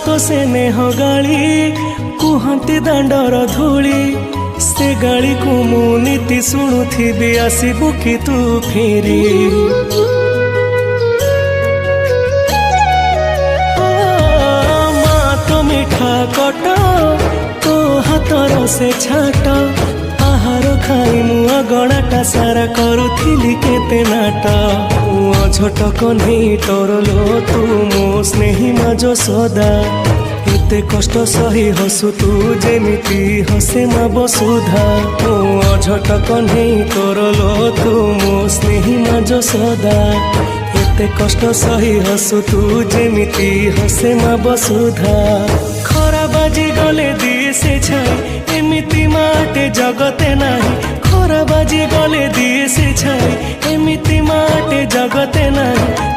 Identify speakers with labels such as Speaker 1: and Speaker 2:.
Speaker 1: तो से नेह गाली कुहती दांडर धूली से गाली को मु नीति शुणुथी आसबु कि तू फेरी माँ तो मिठा कट तो हाथर से छाट आहार खाई मु अगणाटा सारा करुथिली केते नाट झट कन्हई तोर लो तू मो स्नेही माजो सदा एते कष्ट सही हसु तू जेमिति हसे मा बसुधा झट कन्हई तोर लो तू मो स्नेही माजो सदा एते कष्ट सही हसु तू जेमिति हसे मा बसुधा खरा बाजी गले दिए से छाई एमिति माटे जगते नाही खरा बाजी गले दिए से छाई एमिति माटे जगते नाही